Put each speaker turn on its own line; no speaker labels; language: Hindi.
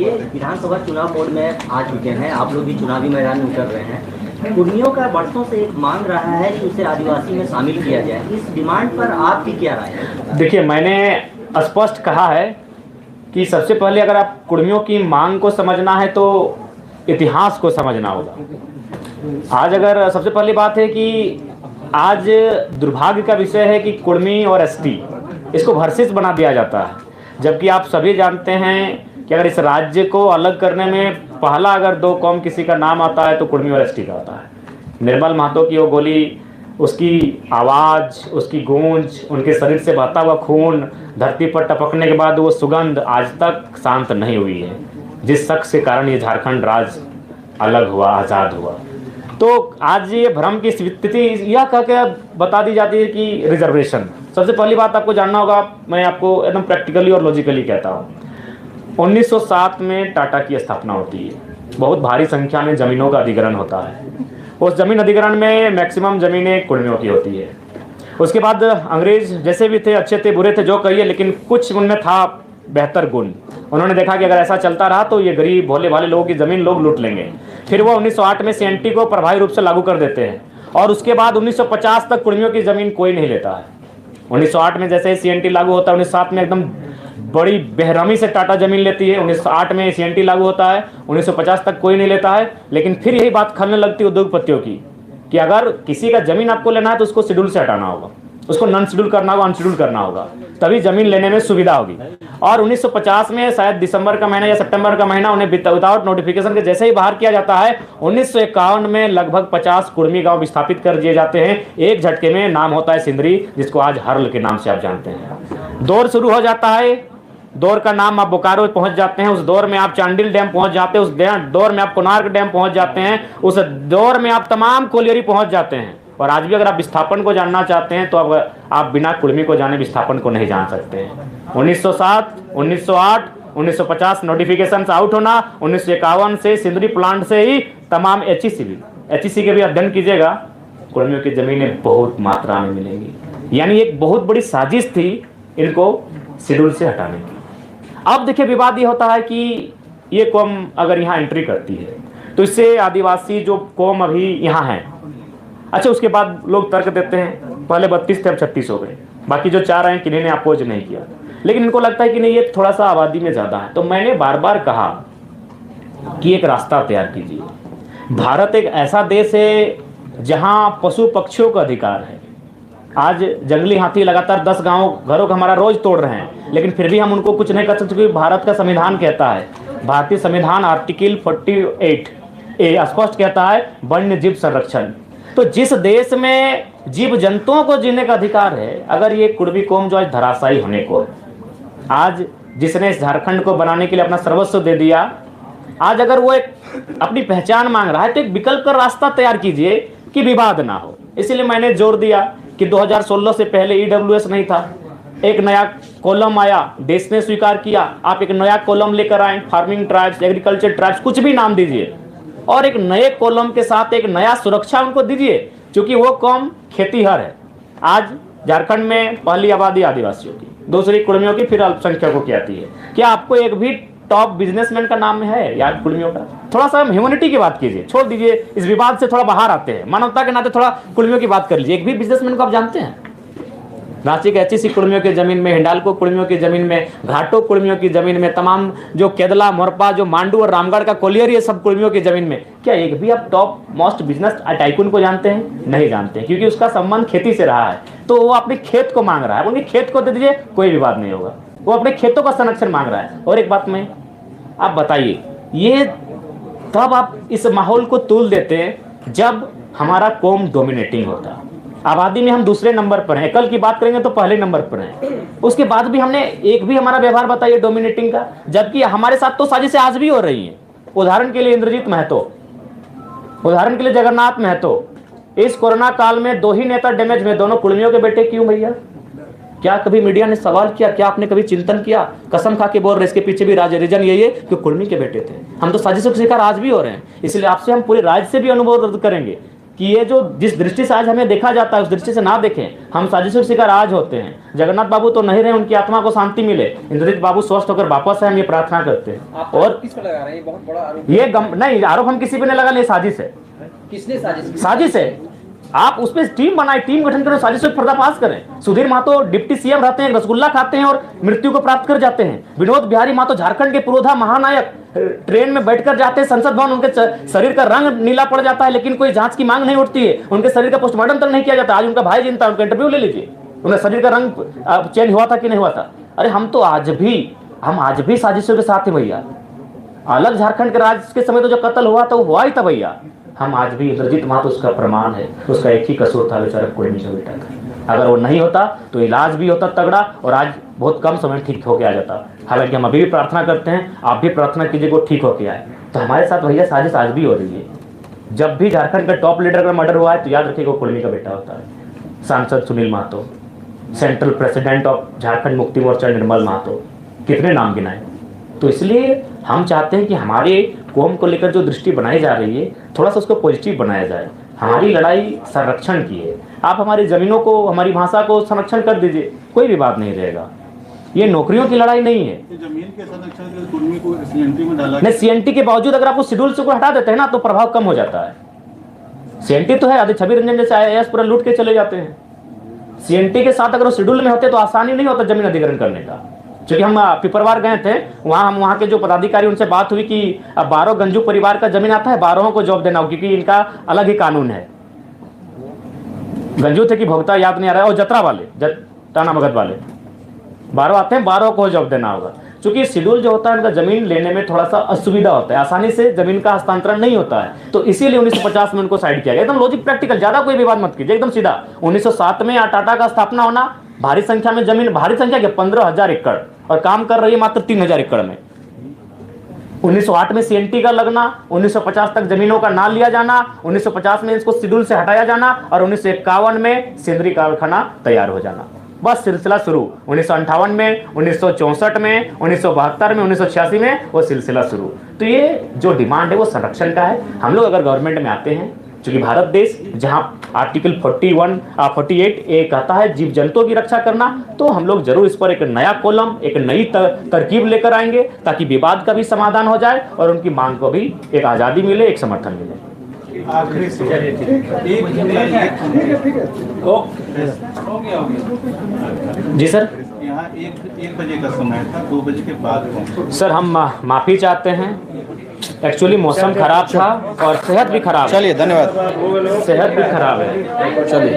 ये विधानसभा चुनाव मोड में आ चुके हैं, आप लोग भी चुनावी मैदान में उतर रहे हैं। कुर्मियों का वर्षों से एक मांग रहा है कि उसे आदिवासी में शामिल किया जाए, इस डिमांड पर आपकी क्या राय है? देखिए,
मैंने स्पष्ट कहा है कि सबसे पहले अगर आप कुर्मियों की मांग को समझना है तो इतिहास को समझना होगा। आज अगर सबसे पहली बात है कि आज दुर्भाग्य का विषय है कि कुर्मी और एसटी इसको वर्सेस बना दिया जाता है, जबकि आप सभी जानते हैं कि अगर इस राज्य को अलग करने में पहला अगर दो कौम किसी का नाम आता है तो कुर्मी और एसटी का आता है। निर्मल महतो की वो गोली, उसकी आवाज़, उसकी गूंज, उनके शरीर से बहता हुआ खून धरती पर टपकने के बाद वो सुगंध आज तक शांत नहीं हुई है, जिस शख्स के कारण ये झारखंड राज्य अलग हुआ, आज़ाद हुआ। तो आज ये भ्रम की स्थिति यह कह के बता दी जाती है कि रिजर्वेशन। सबसे पहली बात आपको जानना होगा, मैं आपको एकदम प्रैक्टिकली और लॉजिकली कहता हूँ। 1907 में टाटा की स्थापना होती है, बहुत भारी संख्या में ज़मीनों का अधिग्रहण होता है। उस जमीन अधिग्रहण में मैक्सिमम ज़मीनें कुर्मियों की होती है। उसके बाद अंग्रेज जैसे भी थे, अच्छे थे बुरे थे जो कहिए, लेकिन कुछ उनमें था बेहतर गुण। उन्होंने देखा कि अगर ऐसा चलता रहा तो ये गरीब भोले भाले लोगों की ज़मीन लोग लूट लेंगे। फिर वो 1908 में सीएनटी को प्रभावी रूप से लागू कर देते हैं और उसके बाद 1950 तक कुर्मियों की ज़मीन कोई नहीं लेता है। 1908 में जैसे ही सीएनटी लागू होता है, 1907 में एकदम बड़ी बेरहमी से टाटा ज़मीन लेती है। 1908 में सीएनटी लागू होता है, 1950 तक कोई नहीं लेता है। लेकिन फिर यही बात खलने लगती है उद्योगपतियों की कि अगर किसी का ज़मीन आपको लेना है तो उसको शेड्यूल से हटाना होगा, उसको नॉन शेड्यूल करना होगा, अनशेड्यूल करना होगा, तभी ज़मीन लेने में सुविधा होगी। और 1950 में शायद दिसंबर का महीना या सितंबर का महीना उन्हें विदाउट नोटिफिकेशन के जैसे ही बाहर किया जाता है, 1951 में लगभग 50 कुर्मी गांव विस्थापित कर दिए जाते हैं एक झटके में। नाम होता है सिंदरी, जिसको आज हर्ल के नाम से आप जानते हैं। दौर शुरू हो जाता है, दौर का नाम आप बोकारो पहुंच जाते हैं, उस दौर में आप चांडिल डैम पहुंच जाते हैं, उस दौर में आप कोणार्क डैम पहुंच जाते हैं, उस दौर में आप तमाम कोलियरी पहुंच जाते हैं। और आज भी अगर आप विस्थापन को जानना चाहते हैं तो आप बिना कुर्मी को जाने विस्थापन को नहीं जान सकते हैं। 1907, 1908, 1950 नोटिफिकेशन से आउट होना, 1951 से सिंदरी प्लांट से ही तमाम एचईसी के भी अध्ययन कीजिएगा, कुर्मियों की जमीनें बहुत मात्रा में मिलेंगी। यानी एक बहुत बड़ी साजिश थी इनको शेड्यूल से हटाने की। अब देखिए, विवाद ये होता है कि ये कौम अगर यहाँ एंट्री करती है तो इससे आदिवासी जो कौम अभी यहाँ है, अच्छा उसके बाद लोग तर्क देते हैं पहले 32 थे अब 36 हो गए, बाकी जो 4 हैं किन्हीं ने अपोज नहीं किया, लेकिन इनको लगता है कि नहीं ये थोड़ा सा आबादी में ज़्यादा है। तो मैंने बार बार कहा कि एक रास्ता तैयार कीजिए। भारत एक ऐसा देश है जहाँ पशु पक्षियों का अधिकार है। आज जंगली हाथी लगातार 10 घरों का हमारा रोज तोड़ रहे हैं, लेकिन फिर भी हम उनको कुछ नहीं कर सकते क्योंकि भारत का संविधान कहता है, भारतीय संविधान आर्टिकल 48A स्पष्ट कहता है वन्य जीव संरक्षण। तो जिस देश में जीव जंतुओं को जीने का अधिकार है, अगर ये कुर्मी कौम जो आज धराशायी होने को, आज जिसने इस झारखंड को बनाने के लिए अपना सर्वस्व दे दिया, आज अगर वो एक अपनी पहचान मांग रहा है तो एक विकल्प का रास्ता तैयार कीजिए कि विवाद ना हो। इसलिए मैंने जोर दिया कि 2016 से पहले ईडब्ल्यूएस नहीं था, एक नया कॉलम आया, देश ने स्वीकार किया, आप एक नया कॉलम लेकर आए, फार्मिंग ट्राइब्स, एग्रीकल्चर ट्राइब्स, कुछ भी नाम दीजिए, और एक नए कॉलम के साथ एक नया सुरक्षा उनको दीजिए, क्योंकि वो कौम खेतीहर है। आज झारखंड में पहली आबादी आदिवासियों की, दूसरी कुर्मियों की, फिर अल्पसंख्यकों की आती है। क्या आपको एक भी टॉप बिजनेसमैन का नाम है याद कुर्मियों का? थोड़ा सा ह्यूमैनिटी की बात कीजिए, छोड़ दीजिए इस विवाद से, थोड़ा बाहर आते हैं, मानवता के नाते थोड़ा कुर्मियों की बात कर लीजिए। एक भी बिजनेसमैन को आप जानते हैं? रांची के एचईसी कुर्मियों की जमीन में, हिंडाल्को कुर्मियों की जमीन में, घाटो कुर्मियों की जमीन में, तमाम जो केदला, मोरपा, जो मांडू और रामगढ़ का कोलियर, ये सब कुर्मियों की जमीन में, क्या एक भी आप टॉप मोस्ट बिजनेस टाइकून को जानते हैं? नहीं जानते, क्योंकि उसका संबंध खेती से रहा है। तो वो अपने खेत को मांग रहा है, उनके खेत को दे दीजिए, कोई विवाद नहीं होगा। वो अपने खेतों का संरक्षण मांग रहा है। और एक बात में आप बताइए, ये तब आप इस माहौल को तूल देते हैं जब हमारा कौम डोमिनेटिंग होता है। आबादी में हम दूसरे नंबर पर हैं, कल की बात करेंगे तो पहले नंबर पर हैं। उसके बाद भी हमने एक भी हमारा व्यवहार बताइए डोमिनेटिंग का, जबकि हमारे साथ तो साजिशें आज भी हो रही हैं। उदाहरण के लिए इंद्रजीत महतो, उदाहरण के लिए जगन्नाथ महतो। इस कोरोना काल में 2 ही नेता डैमेज में, दोनों कुर्मियों के बेटे क्यों भैया? क्या कभी मीडिया ने सवाल किया? क्या आपने कभी चिंतन किया? कसम खा के बोल रहे, इसके पीछे भी रीजन यही है कि कुर्मी के बेटे थे। हम तो साजिशों के शिकार आज भी हो रहे हैं। इसलिए आपसे हम पूरे राज्य से भी अनुरोध करेंगे कि ये जो जिस दृष्टि से आज हमें देखा जाता है उस दृष्टि से ना देखें। हम साजिशों के शिकार आज होते हैं। जगन्नाथ बाबू तो नहीं रहे, उनकी आत्मा को शांति मिले, इंद्रजीत बाबू स्वस्थ होकर वापस आए, हम ये प्रार्थना करते हैं। और
किस पर लगा रहे हैं? ये बहुत बड़ा आरोप।
ये नहीं, आरोप हम किसी पे नहीं लगा, नहीं, साजिश है।
किसने साजिश?
साजिश है। आप उस पर टीम बनाए, टीम गठन करो, साजिश पर पर्दाफाश करें। सुधीर महतो डिप्टी सीएम रहते हैं, रसगुल्ला खाते हैं और मृत्यु को प्राप्त कर जाते हैं। विनोद बिहारी महतो झारखंड के पुरोधा महानायक ट्रेन में बैठकर जाते हैं संसद भवन, उनके शरीर का रंग नीला पड़ जाता है, लेकिन कोई जांच की मांग नहीं उठती है, उनके शरीर का पोस्टमार्टम तक नहीं किया जाता। आज उनका भाई जिंदा, उनका इंटरव्यू ले लीजिए, उनका शरीर का रंग चेंज हुआ था कि नहीं हुआ था। अरे हम आज भी साजिशों के साथ हैं भैया। अलग झारखंड के राज्य के समय तो जो कत्ल हुआ था वो हुआ ही था भैया। हम आज भी, इंद्रजीत महतो उसका प्रमाण है, उसका एक ही कसूर था, बेचारा कोई नहीं बेटा था। अगर वो नहीं होता तो इलाज भी होता तगड़ा और आज बहुत कम समय ठीक होके आ जाता। हालांकि हम अभी भी प्रार्थना करते हैं, आप भी प्रार्थना कीजिए वो ठीक होके आए। तो हमारे साथ भैया साजिश आज भी हो रही है। जब भी झारखंड का टॉप लीडर का मर्डर हुआ है तो याद रखिएगा कुर्मी का बेटा होता है। सांसद Sunil Mahato, central president of Jharkhand Mukti Morcha निर्मल महतो, कितने नाम गिनाए। तो इसलिए हम चाहते हैं कि हमारे कौम को लेकर जो दृष्टि बनाई जा रही है थोड़ा सा उसको पॉजिटिव बनाया जाए। हमारी लड़ाई संरक्षण की है। आप हमारी जमीनों को, हमारी भाषा को संरक्षण कर दीजिए, कोई भी बात नहीं रहेगा। ये नौकरियों की लड़ाई नहीं है।
जमीन के संरक्षण के लिए कुर्मी को सीएनटी में डाला
नहीं, सीएनटी के बावजूद अगर आप उस शेड्यूल से को हटा देते हैं ना तो प्रभाव कम हो जाता है। सीएनटी तो है, आदि छवि रंजन जैसे IAS पूरा लूट के चले जाते हैं। सीएनटी के साथ अगर वो शेड्यूल में होते तो आसानी नहीं होता जमीन अधिग्रहण करने का। क्योंकि हम पिपरवार गए थे, वहाँ के जो पदाधिकारी उनसे बात हुई कि अब 12 गंजू परिवार का जमीन आता है, 12 को जॉब देना हो, क्योंकि इनका अलग ही कानून है। गंजू थे कि भोगता याद नहीं आ रहा है, और जतरा वाले, टाना भगत वाले 12 आते हैं, 12 को जॉब देना होगा। क्योंकि शेड्यूल जो होता है उनका जमीन लेने में थोड़ा सा असुविधा होता है, आसानी से जमीन का हस्तांतरण नहीं होता है। तो इसीलिए 1950 में उनको साइड किया गया। एकदम लॉजिक प्रैक्टिकल, ज्यादा कोई विवाद मत कीजिए, एकदम सीधा। 1907 में टाटा का स्थापना होना, भारी संख्या में जमीन, भारी संख्या के 15,000 एकड़, और काम कर रही है मात्र 3,000 एकड़ में। 1908 में सीएनटी का लगना, 1950 तक जमीनों का ना लिया जाना, 1950 में इसको शेड्यूल से हटाया जाना, और 1951 में सिंदरी कारखाना तैयार हो जाना। बस सिलसिला शुरू। 1958 में, 1964 में, 1972 में, 1986 में वो सिलसिला शुरू। तो ये जो डिमांड है वो संरक्षण का है। हम लोग अगर गवर्नमेंट में आते हैं, क्योंकि भारत देश जहां आर्टिकल 48 ए कहता है जीव जंतुओं की रक्षा करना, तो हम लोग जरूर इस पर एक नया कॉलम, एक नई तरकीब लेकर आएंगे, ताकि विवाद का भी समाधान हो जाए और उनकी मांग को भी एक आज़ादी मिले, एक समर्थन मिले।
आखिरी
जी सर,
यहाँ 1 बजे का समय था, 2 बजे के बाद
सर हम माफ़ी चाहते हैं। एक्चुअली मौसम खराब था और सेहत भी खराब।
चलिए, धन्यवाद।
सेहत भी खराब है।
चलिए।